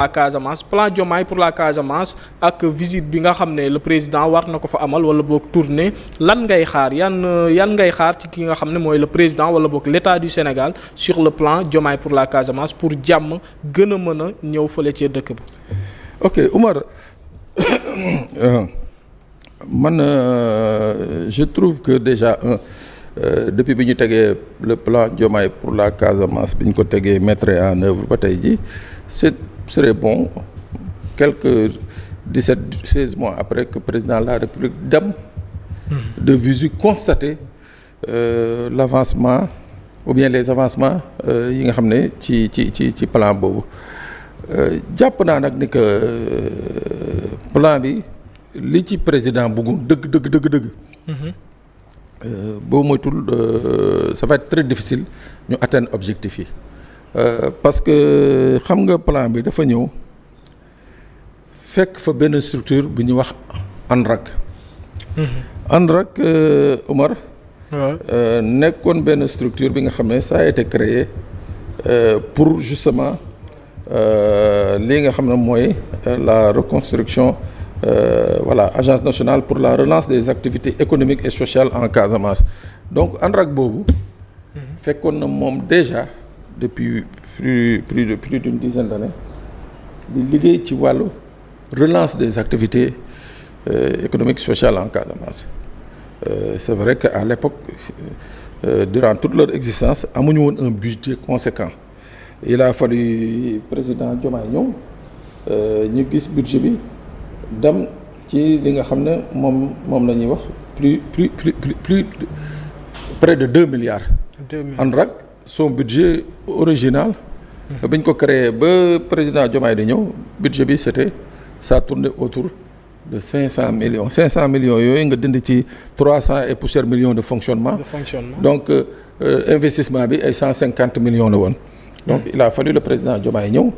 la Casamance plan Diomaye pour la Casamance ak visite bi nga xam ne le président war na ko fa amal wala boog tournée lan ngay xaar yan ngay xaar ci ki nga xam ne mooy le président wala boog l'État du Sénégal sur le plan Diomaye pour la Casamance pour jàmm gën a mën a ñëw fële ci dëkk ba. ok Oumar man je trouve que déjà depuis bi ñu tegee le plan Diomaye pour la Casamance bi ñu ko tegee mettre en œuvre ba tey ji serait bon quelques 16 mois après que président de la République dem de visu constater l'avancement ou bien les avancements yi nga xam ne ci plan boobu jàpp naa nag ni que plan bi li ci président bëggoon dëgg boo moytul ça va être très difficile ñu atteindre objectif yi parce que xam nga plan bi dafa ñëw fekk fa benn structure bu ñuy wax ANRAC. ANRAC Omar. nekkoon benn structure bi nga xam ne ça a été créé pour justement li nga xam ne mooy la reconstruction voilà agence nationale pour la relance des activités économiques et sociales en Casamance donc ANRAC boobu. fekkoon na moom déjà depuis plus d'une dizaine d'années di liggéey ci wàllu relance des activités économiques sociales en Casamance c'est vrai que à l'époque durant toute leur existence amuñu woon un budget conséquent il a fallu président Diomaye ñëw ñu gis budget bi dem ci li nga xam ne moom la ñuy wax plus près de 2 milliards. ANRAC son budget original. bi ñu ko créé ba président Diomaye di ñëw budget bi ça tournait autour de 500 millions 500 millions yooyu nga dindi ci 300 et poussière millions de fonctionnement. Donc investissement bi ay 150 millions la woon. donc il a fallu le président Diomaye ñëw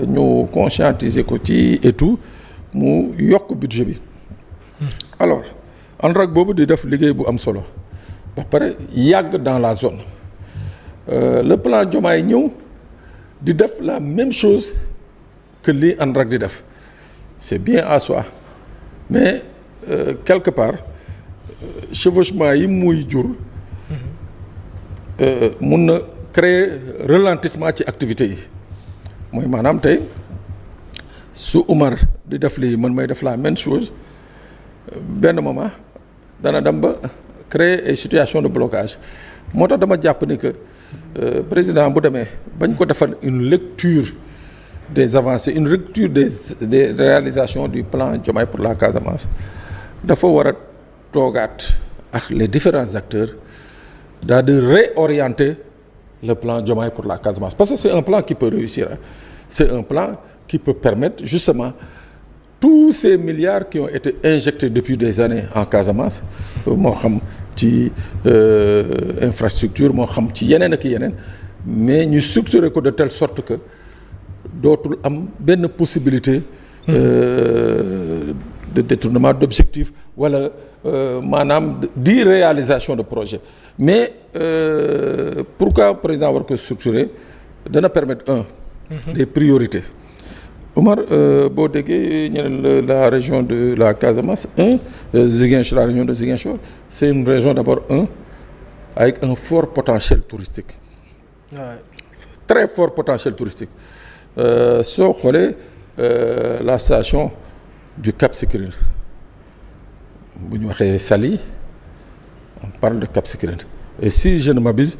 ñu conscientiser ko ci et tout mu yokk budget bi. alors ANRAC boobu di def liggéey bu am solo ba pare yàgg dans la zone le plan Diomaye ñëw di def la même chose que li ANRAC di def c'est bien à soi mais quelque part chevauchement yi muy jur mun na créer ralentissement ci activités yi mooy maanaam tey su Umar di def lii man may def la même chose benn moment dana dem ba créer ay situation de blocage moo tax dama jàpp ni que président bu demee bañ ko defal une lecture des avancées une lecture des réalisations du plan Diomaye pour la Casamance dafa war a toogaat ak les différents acteurs daal di réorienter le plan Diomaye pour la Casamance parce que c'est un plan qui peut réussir c'est un plan qui peut permettre justement tous ces milliards qui ont été injectés depuis des années en Casamance moo xam ci infrastructure moo xam ci yeneen ak yeneen mais ñu structurer ko de telle sorte que dootul am benn possibilité de détournement d'objectifs wala maanaam d'irréalisation de projet mais pourquoi président war ko structurer dana permettre des priorités Omar boo déggee ñeneen la région de la Casamance Ziguinchor la région de Ziguinchor c'est une région d'abord avec un fort potentiel touristique très fort potentiel touristique soo xoolee la station du Cap Skirring bu ñu waxee Saly on parle de Cap Skirring et si je ne m'abuse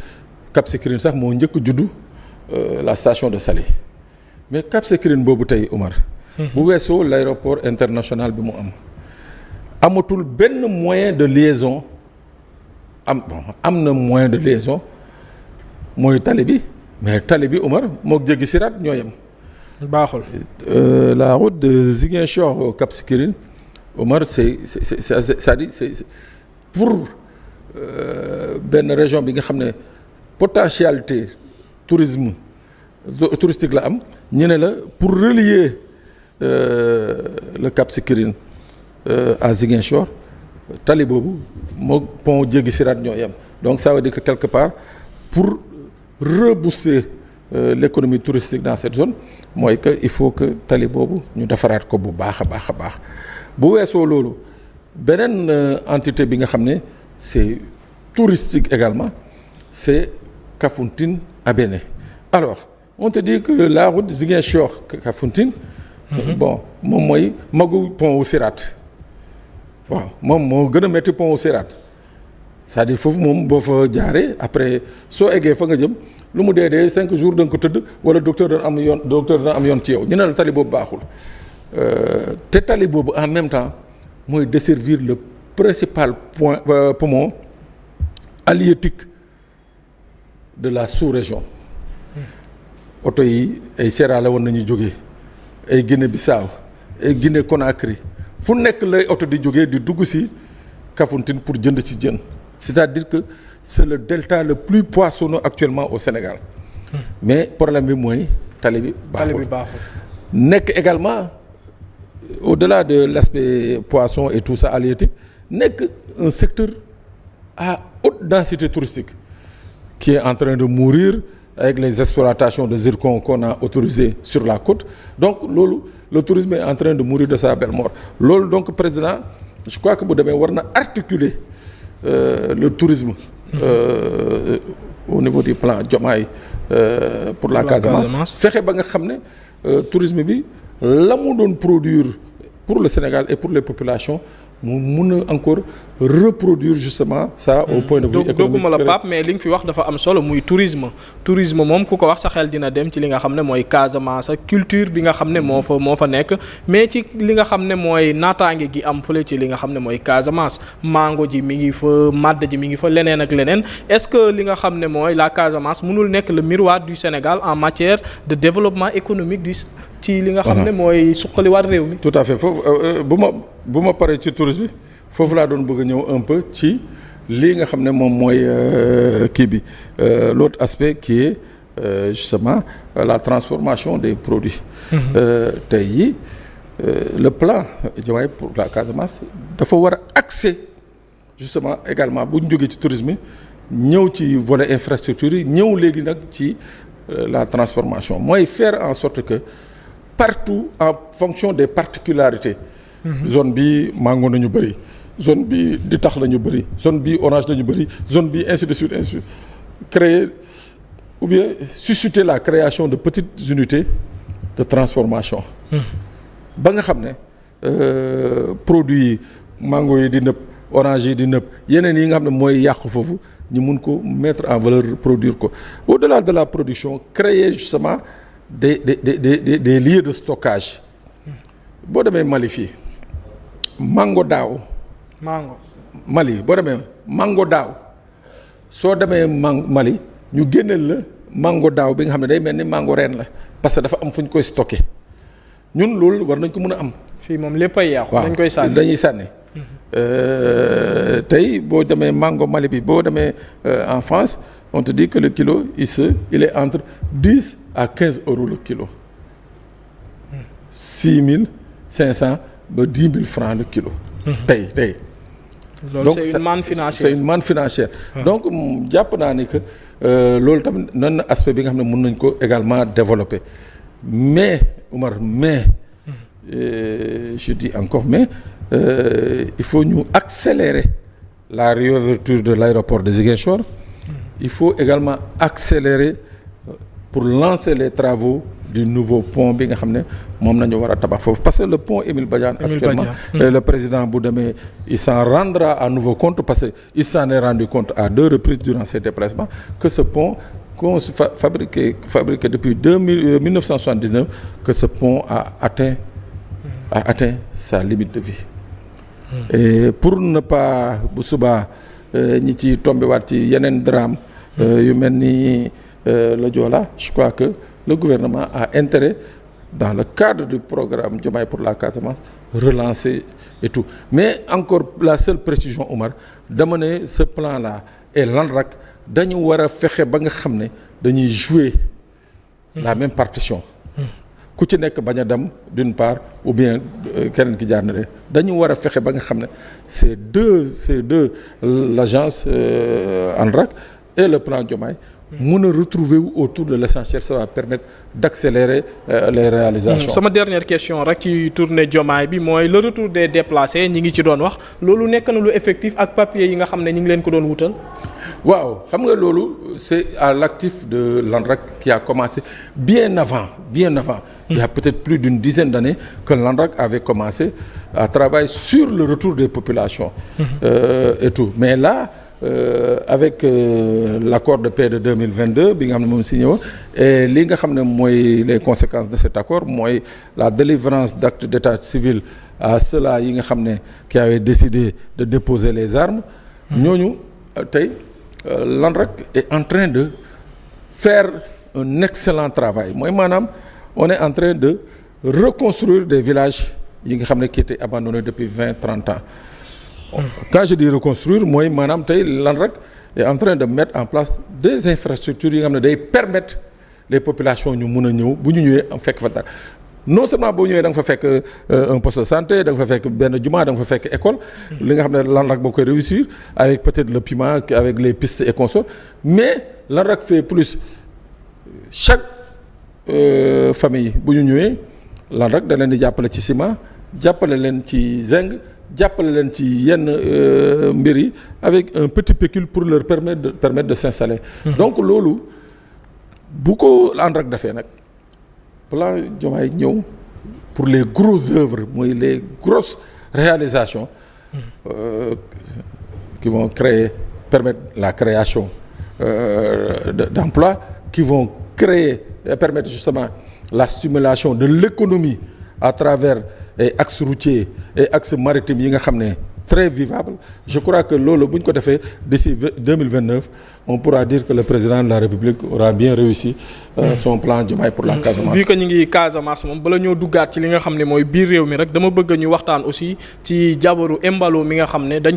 Cap Skirring sax moo njëkk juddu la station de Saly mais Cap Skirring boobu tey Omar bu weesoo l'aéroport international bi mu amatul benn moyen de liaison am na moyen de liaison mooy tali bi mais tali bi Omar mook jéggi siraat ñoo yem baaxul la route de Ziguinchor au Cap Skirring Omar c'est-à-dire c'est pour benn région bi nga xam ne potentialité touristique la am ñu ne la pour relier le Cap Skirring à Ziguinchor tali boobu moo pont jéggi siraat ñoo yem donc ça veut dire que quelque part pour rebooster l'économie touristique dans cette zone mooy que il faut que tali boobu ñu defaraat ko bu baax a baax a baax bu weesoo loolu beneen entité bi nga xam ne c'est touristique également c'est Kafountine Abéné. Alors on te dit que la route Ziguinchor Kafountine bon moom mooy magu pont wu Sirat waaw moom moo gën a métti pont wu Sirat c'est-à-dire foofu moom boo fa jaaree après soo eggee fa nga jëm lu mu dee 5 jours da nga ko tëdd wala docteur dana am yoon ci yow ñu ne la tali boobu baaxul te tali boobu en même temps mooy desservir le principal poumon halieutique de la sous-région. oto yi ay Sierra Leone nañu jógee ay Guinée-Bissau ay Guinée-Conakry fu nekk lay oto di jógee di dugg ci Kafountine pour jënd ci jën c'est-à-dire que c'est le delta le plus poissonneux actuellement au Sénégal mais problème bi mooy tali bi baaxul nekk également au-delà de l'aspect poisson et tout ça halieutique nekk un secteur à haute densité touristique qui est en train de mourir avec les exploitations de zircon qu'on a autorisées sur la côte donc loolu le tourisme est en train de mourir de sa belle mort loolu donc président je crois que bu demee war na articuler le tourisme au niveau du plan Diomaye pour la Casamance fexe ba nga xam ne tourisme bi la mu doon produire pour le Sénégal et pour les populations mu mun a encore reproduire justement ça au point de vue économique. dogguma la Pape mais li nga fi wax dafa am solo muy tourisme moom ku ko wax sa xel dina dem ci li nga xam ne mooy Casamance ak culture bi nga xam ne moo fa nekk mais ci li nga xam ne mooy naataange gi am fële ci li nga xam ne mooy Casamance mango ji mi ngi fa madd ji mi ngi fa leneen ak leneen est-ce que li nga xam ne mooy la Casamance mënul nekk le miroir du Sénégal en matière de développement économique ci li nga xam ne mooy suqaliwaat réew mi. tout à fait foofu bu ma paree ci tourisme bi foofu laa doon bëgg a ñëw un peu ci lii nga xam ne moom mooy kii bi l'autre aspect qui est justement la transformation des produits. tey jii le plan Diomaye pour la Casamance dafa war a axer justement également bu ñu jógee ci tourisme ñëw ci volet infrastructure yi ñëw léegi nag ci la transformation mooy faire en sorte que partout en fonction des particularités. zone bi mango nañu bëri zone bi ditax la ñu bëri zone bi orange la ñu bëri zone bi ainsi de suite créer ou bien susciter la création de petites unités de transformation. ba nga xam ne produits yi mango yi di nëb orange yi di nëb yeneen yi nga xam ne mooy yàqu foofu ñu mun ko mettre en valeur produire ko au-delà de la production créer justement des lieux de stockage. boo demee Mali fii mango Mali boo demee mango daaw soo demee Mali ñu génneel la mango daaw bi nga xam ne day mel ni mango ren la parce que dafa am fu ñu koy stocké ñun loolu war nañ ko mën a am. fii moom lépp ay yàqu. dañ koy sànni dañuy sànni. tey boo demee mango Mali bi boo demee en France on te dit que le kilo il est entre 10 à 15 euros le kilo. 6.500 ba 10.000 francs le kilo. tey. donc c'est une manne financière c'est une manne financière. donc jàpp naa ni que loolu tamit noonu na aspect bi nga xam ne mën nañ ko également développer mais Oumar je dis encore il faut ñu accélérer la réouverture de l'aéroport de Ziguinchor. il faut également accélérer pour lancer les travaux du nouveau pont bi nga xam ne moom nañu war a tabax foofu parce que le pont Émile Badiane actuellement le président bu demee il s'en rendra à nouveau compte parce que il s'en est rendu compte à 2 reprises durant ses déplacements que ce pont qu'on fabriqué depuis 1979 que ce pont a atteint sa limite de vie. et pour ne pas bu subaa ñi ci tombé waat ci yeneen drame yu mel ni le Joola je crois que le gouvernement a intérêt dans le cadre du programme Diomaye pour la Casamance relancer et tout mais encore la seule précision Oumar dama ne ce plan là et l'ANRAC dañu war a fexe ba nga xam ne dañuy jouer la même partition ku ci nekk bañ a dem d'une part ou bien keneen ki jaar na de dañu war a fexe ba nga xam ne ces deux l'agence ANRAC et le plan Diomaye mën a retrouver wu autour de l'essentiel, ça va permettre d'accélérer les réalisations. sama dernière question rek ci tournée Diomaye bi mooy le retour des déplacés ñi ngi ci doon wax loolu nekk na lu effectif ak papier yi nga xam ne ñi ngi leen ko doon wutal. waaw xam nga loolu c'est à l'actif de l'ANRAC qui a commencé bien avant. Il y a peut-être plus d'une dizaine d'années que l'ANRAC avait commencé à travailler sur le retour des populations. Et tout mais là. Avec l'accord de paix de 2022 bi nga xam ne moom signé woon et li nga xam ne mooy les conséquences de cet accord mooy la délivrance d'actes d'état civil à ceux-là yi nga xam ne qui avaient décidé de déposer les armes ñooñu tey l'ANRAC est en train de faire un excellent travail mooy maanaam on est en train de reconstruire des villages yi nga xam ne qui étaient abandonnés depuis 20-30 ans. Quand je dis reconstruire mooy maanaam tey l'ANRAC est en train de mettre en place des infrastructures yi nga xam ne day permettre les populations ñu mun a ñëw bu ñu ñëwee am fekk fa dara non seulement boo ñëwee da nga fa fekk un poste de santé da nga fa fekk benn jumaa da nga fa fekk école li nga xam ne l'ANRAC boo koy réussir avec peut-être le piment avec les pistes et consorts mais l'ANRAC fait plus chaque famille bu ñu ñëwee l'ANRAC da leen di jàppale ci ciment jàppale leen ci zinc jàppale leen ci yenn mbir yi avec un petit pécule pour leur permettre de s'installer. Donc loolu bu ko ANRAC defee nag plan Diomaye ñëw pour les grosses œuvres mooy les grosses réalisations qui vont permettre la création d'emplois qui vont permettre justement la stimulation de l'économie à travers et axes routiers et axes maritimes yi nga xam ne très vivables je crois que loolu bu ñu ko defee d'ici 2029 on pourra dire que le président de la République aura bien réussi son plan Diomaye pour la Casamance. vu que ñu ngi Casamance moom bala ñoo duggaat ci li nga xam ne mooy biir réew mi rek dama bëgg ñu waxtaan aussi ci jabaru Embalo mi nga xam ne dañ